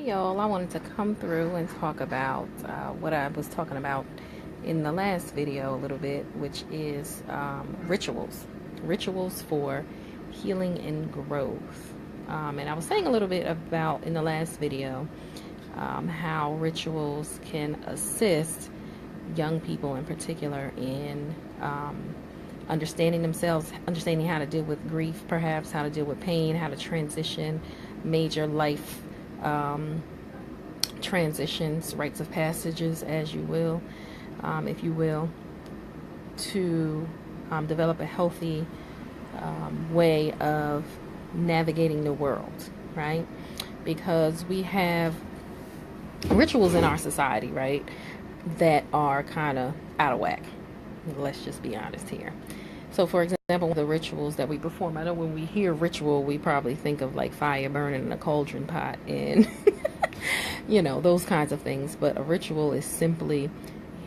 y'all, I wanted to come through and talk about what I was talking about in the last video a little bit, which is rituals for healing and growth. And I was saying a little bit about in the last video how rituals can assist young people in particular in understanding themselves, understanding how to deal with grief, perhaps how to deal with pain, how to transition major life transitions, rites of passages, as you will, if you will, to develop a healthy way of navigating the world, right? Because we have rituals in our society, right, that are kind of out of whack. Let's just be honest here. So, for example, the rituals that we perform, I know when we hear ritual, we probably think of like fire burning in a cauldron pot and, those kinds of things. But a ritual is simply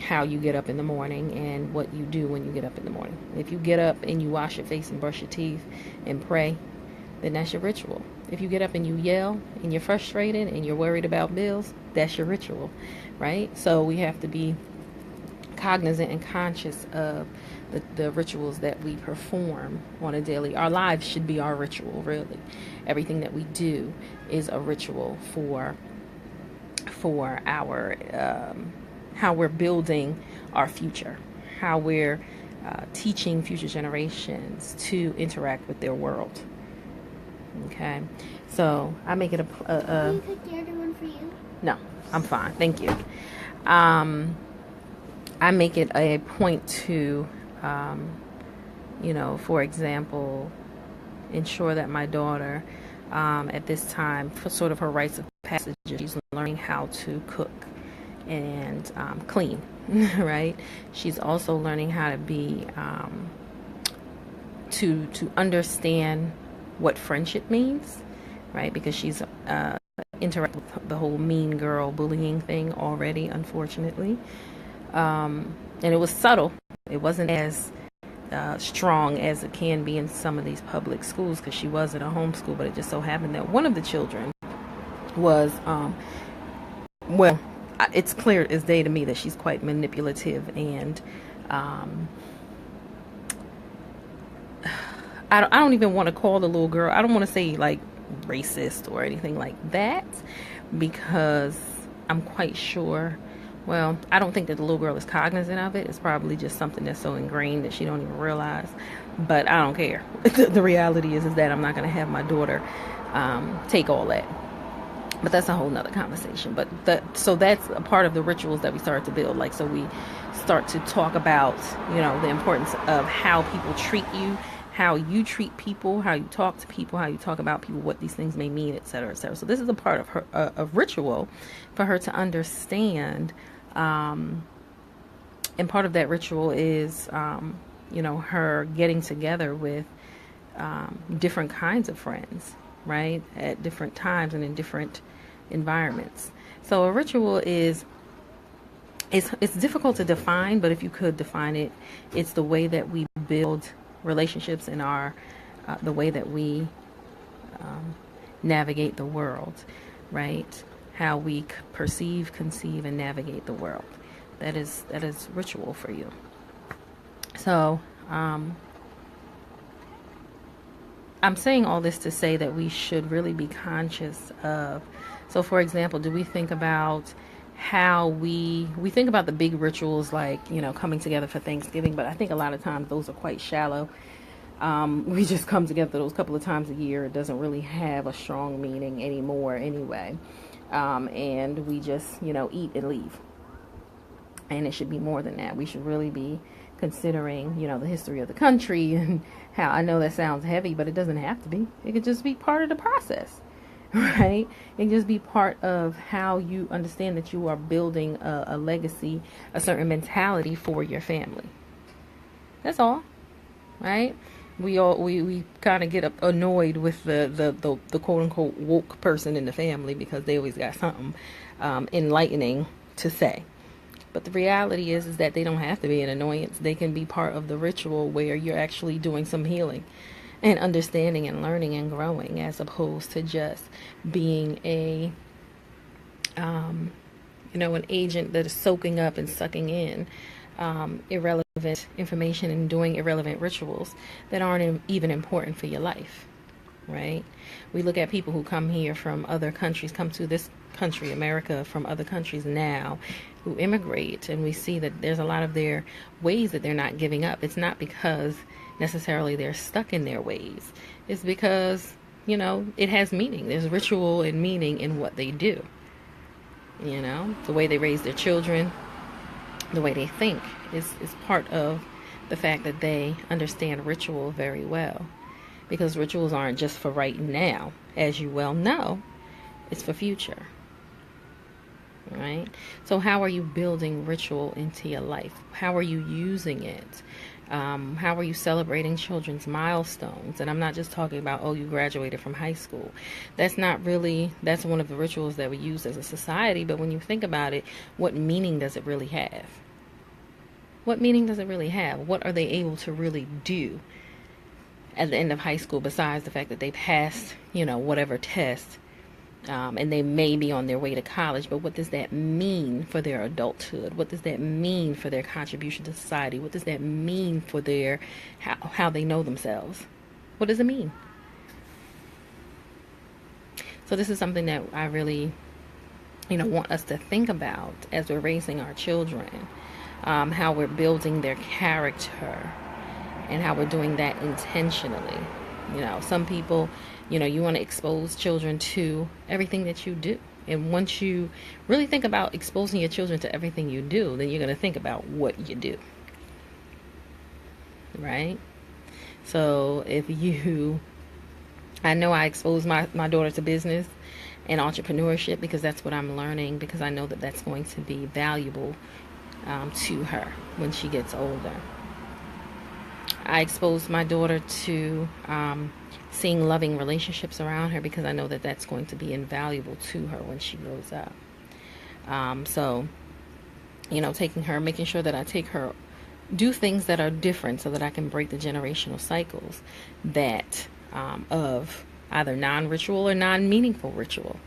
how you get up in the morning and what you do when you get up in the morning. If you get up and you wash your face and brush your teeth and pray, then that's your ritual. If you get up and you yell and you're frustrated and you're worried about bills, that's your ritual, right? So we have to be cognizant and conscious of the rituals that we perform on a daily. Our lives should be our ritual, really. Everything that we do is a ritual for our how we're building our future, how we're teaching future generations to interact with their world. Okay, so I make it Can you pick the other one for you? No, I'm fine, thank you. I make it a point to, for example, ensure that my daughter, at this time, for sort of her rites of passage, she's learning how to cook and clean, right? She's also learning how to be, to understand what friendship means, right? Because she's interacting with the whole mean girl bullying thing already, unfortunately. And it was subtle. It wasn't as strong as it can be in some of these public schools because she was in a homeschool, but it just so happened that one of the children was, it's clear as day to me that she's quite manipulative and I don't even want to call the little girl, I don't want to say like racist or anything like that, because I'm quite sure, well, I don't think that the little girl is cognizant of it. It's probably just something that's so ingrained that she don't even realize. But I don't care. The reality is that I'm not going to have my daughter take all that. But that's a whole nother conversation. So that's a part of the rituals that we start to build. Like, so we start to talk about, the importance of how people treat you, how you treat people, how you talk to people, how you talk about people, what these things may mean, et cetera, et cetera. So this is a part of her of ritual for her to understand. And part of that ritual is, her getting together with different kinds of friends, right, at different times and in different environments. So a ritual is, it's difficult to define, but if you could define it, it's the way that we build relationships in our the way that we navigate the world, right? How we perceive, conceive, and navigate the world. That is ritual for you. So I'm saying all this to say that we should really be conscious of. So, for example, do we think about how we think about the big rituals like, coming together for Thanksgiving, but I think a lot of times those are quite shallow. We just come together those couple of times a year. It doesn't really have a strong meaning anymore anyway. And we just, eat and leave. And it should be more than that. We should really be considering, the history of the country and how, I know that sounds heavy, but it doesn't have to be. It could just be part of the process, right? It can just be part of how you understand that you are building a legacy, a certain mentality for your family. That's all, right? We kind of get annoyed with the quote unquote woke person in the family because they always got something enlightening to say. But the reality is that they don't have to be an annoyance. They can be part of the ritual where you're actually doing some healing and understanding and learning and growing, as opposed to just being a an agent that is soaking up and sucking in irrelevant information and doing irrelevant rituals that aren't even important for your life, right? We look at people who come here from other countries, come to this country, America, from other countries now, who immigrate, and we see that there's a lot of their ways that they're not giving up. It's not because necessarily they're stuck in their ways. It's because, it has meaning. There's ritual and meaning in what they do. The way they raise their children, the way they think is part of the fact that they understand ritual very well. Because rituals aren't just for right now, as you well know, it's for future. Right? So how are you building ritual into your life? How are you using it? How are you celebrating children's milestones? And I'm not just talking about, you graduated from high school. That's one of the rituals that we use as a society. But when you think about it, what meaning does it really have? What meaning does it really have? What are they able to really do at the end of high school besides the fact that they passed, whatever test? And they may be on their way to college, but what does that mean for their adulthood? What does that mean for their contribution to society? What does that mean for their how they know themselves? What does it mean? So this is something that I really, want us to think about as we're raising our children, how we're building their character, and how we're doing that intentionally. Some people, you want to expose children to everything that you do. And once you really think about exposing your children to everything you do, then you're going to think about what you do. Right? So I know I expose my daughter to business and entrepreneurship because that's what I'm learning, because I know that that's going to be valuable to her when she gets older. I exposed my daughter to seeing loving relationships around her because I know that that's going to be invaluable to her when she grows up. So, making sure that I take her, do things that are different so that I can break the generational cycles that of either non-ritual or non-meaningful ritual.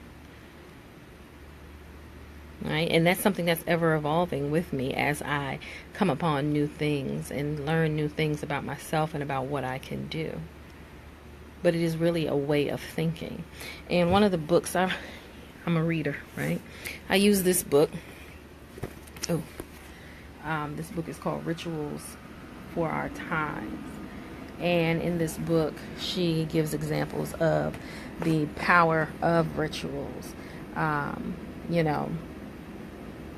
Right? And that's something that's ever evolving with me as I come upon new things and learn new things about myself and about what I can do. But it is really a way of thinking. And one of the books, I'm a reader, right? I use this book. This book is called Rituals for Our Times. And in this book, she gives examples of the power of rituals.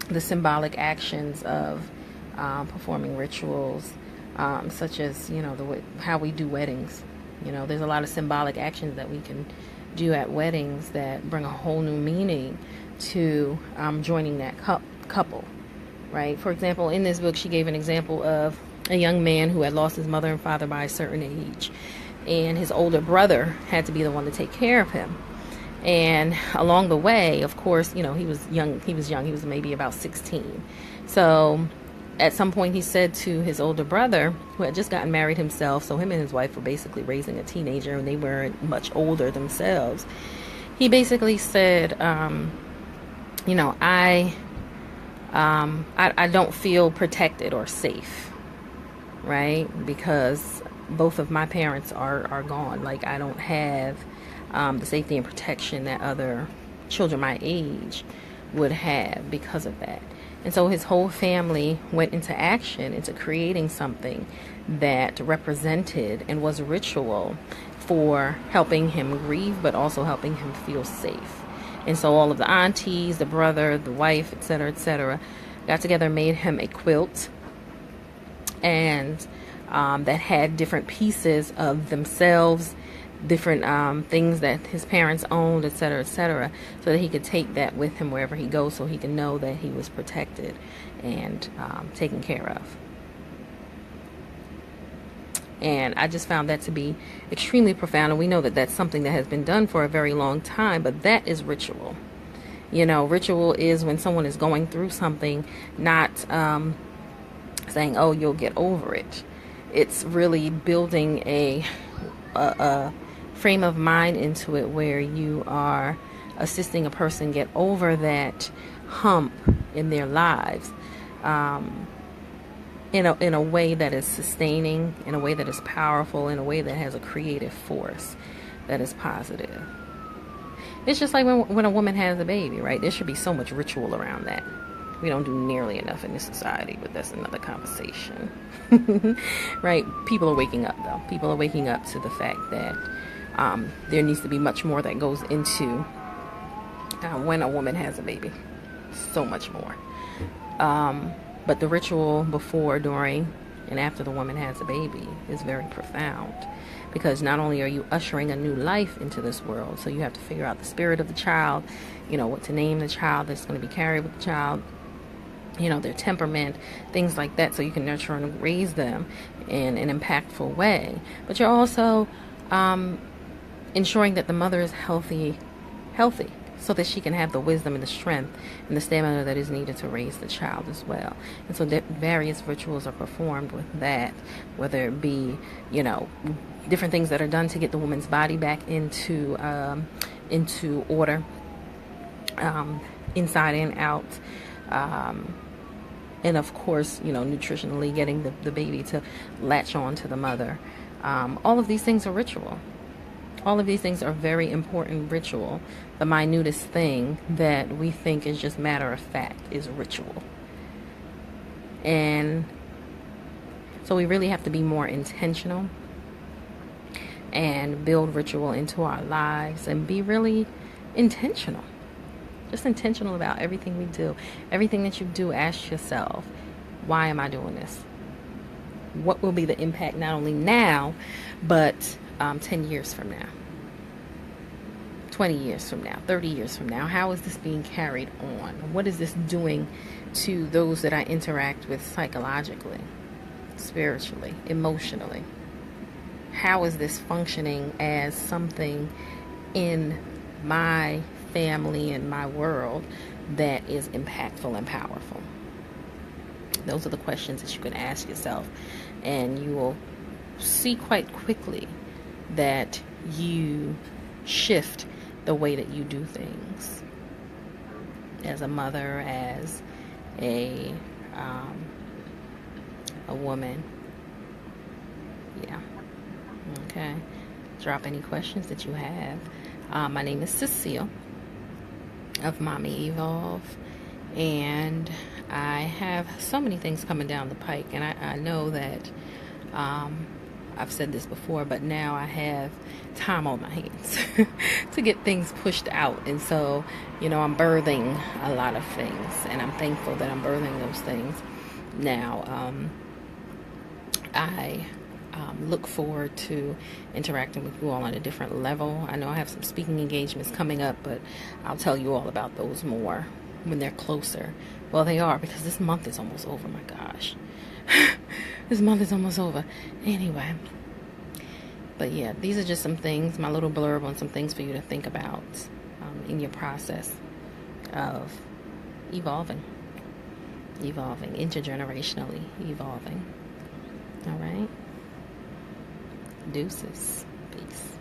The symbolic actions of performing rituals, such as, how we do weddings. There's a lot of symbolic actions that we can do at weddings that bring a whole new meaning to joining that couple, right? For example, in this book, she gave an example of a young man who had lost his mother and father by a certain age, and his older brother had to be the one to take care of him. And along the way, of course, he was young. He was maybe about 16. So at some point he said to his older brother, who had just gotten married himself, so him and his wife were basically raising a teenager and they weren't much older themselves. He basically said, I don't feel protected or safe, right? Because both of my parents are gone. Like, I don't have the safety and protection that other children my age would have because of that. And so his whole family went into action, into creating something that represented and was ritual for helping him grieve, but also helping him feel safe. And so all of the aunties, the brother, the wife, etc., got together, made him a quilt, and that had different pieces of themselves, different things that his parents owned, etc., so that he could take that with him wherever he goes, so he can know that he was protected and taken care of. And I just found that to be extremely profound. And we know that that's something that has been done for a very long time, but that is ritual. Ritual is when someone is going through something, not saying, "Oh, you'll get over it." It's really building a frame of mind into it where you are assisting a person get over that hump in their lives, in a way that is sustaining, in a way that is powerful, in a way that has a creative force that is positive. It's just like when a woman has a baby, right? There should be so much ritual around that. We don't do nearly enough in this society, but that's another conversation. Right? People are waking up, though. People are waking up to the fact that there needs to be much more that goes into when a woman has a baby. So much more. But the ritual before, during, and after the woman has a baby is very profound. Because not only are you ushering a new life into this world, so you have to figure out the spirit of the child, what to name the child that's going to be carried with the child, their temperament, things like that, so you can nurture and raise them in an impactful way. But you're also ensuring that the mother is healthy, so that she can have the wisdom and the strength and the stamina that is needed to raise the child as well. And so various rituals are performed with that, whether it be, different things that are done to get the woman's body back into order, inside and out. And of course, nutritionally getting the baby to latch on to the mother. All of these things are ritual. All of these things are very important ritual. The minutest thing that we think is just matter of fact is ritual. And so we really have to be more intentional and build ritual into our lives and be really intentional. Just intentional about everything we do. Everything that you do, ask yourself, why am I doing this? What will be the impact not only now, but 10 years from now, 20 years from now, 30 years from now? How is this being carried on? What is this doing to those that I interact with psychologically, spiritually, emotionally? How is this functioning as something in my family and my world that is impactful and powerful? Those are the questions that you can ask yourself, and you will see quite quickly that you shift the way that you do things as a mother, as a woman. Yeah. Okay. Drop any questions that you have. My name is Cecile of mommyEvolve, and I have so many things coming down the pike, and I know that I've said this before, but now I have time on my hands to get things pushed out. And so, I'm birthing a lot of things, and I'm thankful that I'm birthing those things now. I look forward to interacting with you all on a different level. I know I have some speaking engagements coming up, but I'll tell you all about those more when they're closer. Well, they are, because this month is almost over. My gosh. This month is almost over. Anyway. But yeah, these are just some things, my little blurb on some things for you to think about in your process of evolving, intergenerationally evolving. All right. Deuces. Peace.